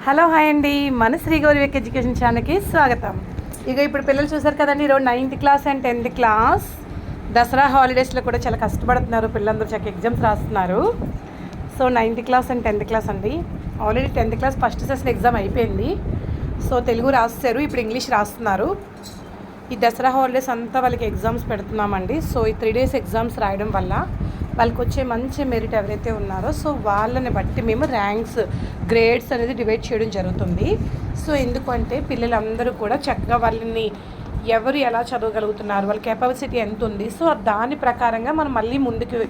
Hello hi అండి, మన Shri Gauri education ఛానల్కి స్వాగతం. ఇప్పుడు పిల్లలు చూసారు కదండి, ఈరోజు 9th class and 10th class Dasara హాలిడేస్లో కూడా చాలా కష్టపడుతున్నారు. పిల్లలందరూ చక్కగా ఎగ్జామ్స్ రాస్తున్నారు. So 9th class and 10th class అండి. Already 10th class first session exam అయిపోయింది. సో తెలుగు రాస్తారు, ఇప్పుడు ఇంగ్లీష్ రాస్తున్నారు. ఈ దసరా హాలిడేస్ అంతా వాళ్ళకి ఎగ్జామ్స్ పెడుతున్నామండి. సో ఈ 3 days ఎగ్జామ్స్ రాయడం వల్ల వాళ్ళకి వచ్చే మంచి మెరిట్ ఎవరైతే ఉన్నారో సో వాళ్ళని బట్టి మేము ర్యాంక్స్ గ్రేడ్స్ అనేది డివైడ్ చేయడం జరుగుతుంది. సో ఎందుకంటే పిల్లలందరూ కూడా చక్కగా వాళ్ళని ఎవరు ఎలా చదవగలుగుతున్నారు, వాళ్ళ కెపాసిటీ ఎంత ఉంది, సో దాని ప్రకారంగా మనం మళ్ళీ ముందుకు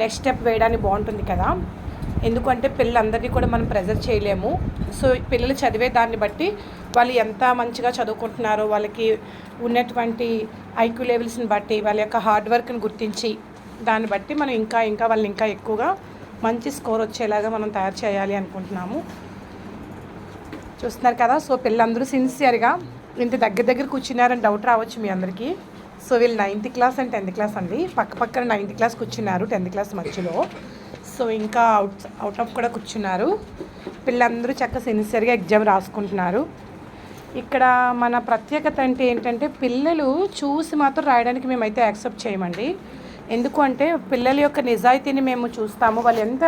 నెక్స్ట్ స్టెప్ వేయడానికి బాగుంటుంది కదా. ఎందుకంటే పిల్లలందరినీ కూడా మనం ప్రెజర్ చేయలేము. సో పిల్లలు చదివే దాన్ని బట్టి వాళ్ళు ఎంత మంచిగా చదువుకుంటున్నారో, వాళ్ళకి ఉన్నటువంటి ఐక్యూ లెవెల్స్ని బట్టి, వాళ్ళ యొక్క హార్డ్ వర్క్ని గుర్తించి దాన్ని బట్టి మనం ఇంకా వాళ్ళని ఇంకా ఎక్కువగా మంచి స్కోర్ వచ్చేలాగా మనం తయారు చేయాలి అనుకుంటున్నాము. చూస్తున్నారు కదా. సో పిల్లలందరూ సిన్సియర్గా ఇంత దగ్గర కూర్చున్నారని డౌట్ రావచ్చు మీ అందరికీ. సో వీళ్ళు 9th class and 10th class అండి. పక్కన 9th క్లాస్ కూర్చున్నారు, 10th క్లాస్ మధ్యలో. సో ఇంకా అవుట్ ఆఫ్ కూడా కూర్చున్నారు. పిల్లలందరూ చక్కగా సిన్సియర్గా ఎగ్జామ్ రాసుకుంటున్నారు. ఇక్కడ మన ప్రత్యేకత అంటే ఏంటంటే పిల్లలు చూసి మాత్రం రాయడానికి మేమైతే యాక్సెప్ట్ చేయమండి. ఎందుకు అంటే పిల్లల యొక్క నిజాయితీని మేము చూస్తాము. వాళ్ళు ఎంత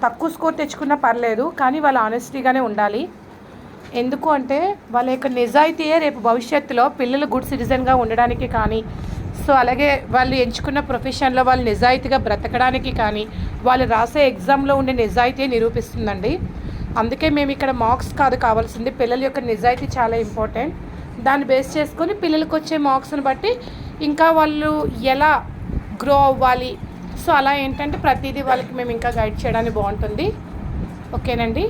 తక్కువ స్కోర్ తెచ్చుకున్నా పర్లేదు, కానీ వాళ్ళు ఆనెస్టీగానే ఉండాలి. ఎందుకు అంటే వాళ్ళ యొక్క నిజాయితీయే రేపు భవిష్యత్తులో పిల్లలు గుడ్ సిటిజన్గా ఉండడానికి కానీ, సో అలాగే వాళ్ళు ఎంచుకున్న ప్రొఫెషన్లో వాళ్ళు నిజాయితీగా బ్రతకడానికి కానీ, వాళ్ళు రాసే ఎగ్జామ్లో ఉండే నిజాయితీ నిరూపిస్తుందండి. అందుకే మేము ఇక్కడ మార్క్స్ కాదు కావాల్సింది, పిల్లల యొక్క నిజాయితీ చాలా ఇంపార్టెంట్. దాన్ని బేస్ చేసుకొని పిల్లలకు వచ్చే మార్క్స్ని బట్టి ఇంకా వాళ్ళు ఎలా గ్రో అవ్వాలి, సో అలా ఏంటంటే ప్రతిదీ వాళ్ళకి మేము ఇంకా గైడ్ చేయడానికి బాగుంటుంది. ఓకేనండి.